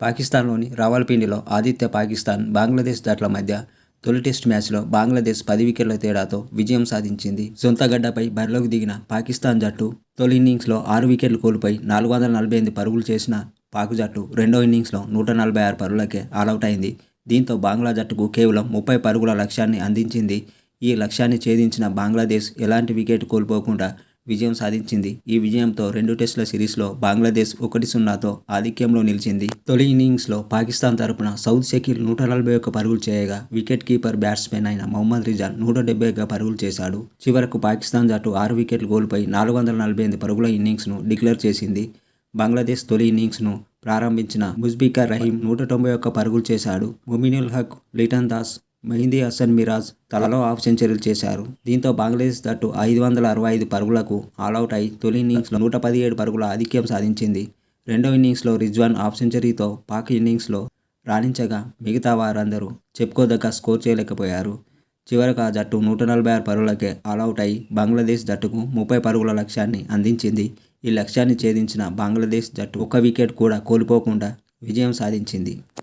పాకిస్తాన్లోని రావల్పిండిలో ఆతిథ్య పాకిస్తాన్, బంగ్లాదేశ్ జట్ల మధ్య తొలి టెస్టు మ్యాచ్లో బంగ్లాదేశ్ 10 వికెట్ల తేడాతో విజయం సాధించింది. సొంత గడ్డపై బరిలోకి దిగిన పాకిస్తాన్ జట్టు తొలి ఇన్నింగ్స్లో 6 వికెట్లు కోల్పోయి 448 పరుగులు చేసిన పాక్ జట్టు రెండో ఇన్నింగ్స్లో 146 పరుగులకే ఆలౌట్ అయింది. దీంతో బంగ్లా జట్టుకు కేవలం 30 పరుగుల లక్ష్యాన్ని అందించింది. ఈ లక్ష్యాన్ని ఛేదించిన బంగ్లాదేశ్ ఎలాంటి వికెట్ కోల్పోకుండా విజయం సాధించింది. ఈ విజయంతో 2 టెస్టుల సిరీస్లో బంగ్లాదేశ్ 1-0తో ఆధిక్యంలో నిలిచింది. తొలి ఇన్నింగ్స్లో పాకిస్తాన్ తరపున సౌద్ షకీల్ 141 పరుగులు చేయగా వికెట్ కీపర్ బ్యాట్స్మెన్ అయిన మహమ్మద్ రిజాన్ 171 పరుగులు చేశాడు. చివరకు పాకిస్తాన్ జట్టు 6 వికెట్లు కోల్పోయి 448 పరుగుల ఇన్నింగ్స్ను డిక్లేర్ చేసింది. బంగ్లాదేశ్ తొలి ఇన్నింగ్స్ను ప్రారంభించిన ముష్ఫికర్ రహీం 191 పరుగులు చేశాడు. మొమినుల్ హక్, లిటన్ దాస్, మెహదీ హసన్ మిరాజ్ తలలో హాఫ్ సెంచరీలు చేశారు. దీంతో బంగ్లాదేశ్ జట్టు 565 పరుగులకు ఆలౌట్ అయి తొలి ఇన్నింగ్స్లో 117 పరుగుల ఆధిక్యం సాధించింది. రెండో ఇన్నింగ్స్లో రిజ్వాన్ హాఫ్ సెంచరీతో పాక్ ఇన్నింగ్స్లో రాణించగా మిగతా వారందరూ చెప్పుకోదగ్గ స్కోర్ చేయలేకపోయారు. చివరకు ఆ జట్టు 146 పరుగులకే ఆలౌట్ అయి బంగ్లాదేశ్ జట్టుకు 30 పరుగుల లక్ష్యాన్ని అందించింది. ఈ లక్ష్యాన్ని ఛేదించిన బంగ్లాదేశ్ జట్టు ఒక్క వికెట్ కూడా కోల్పోకుండా విజయం సాధించింది.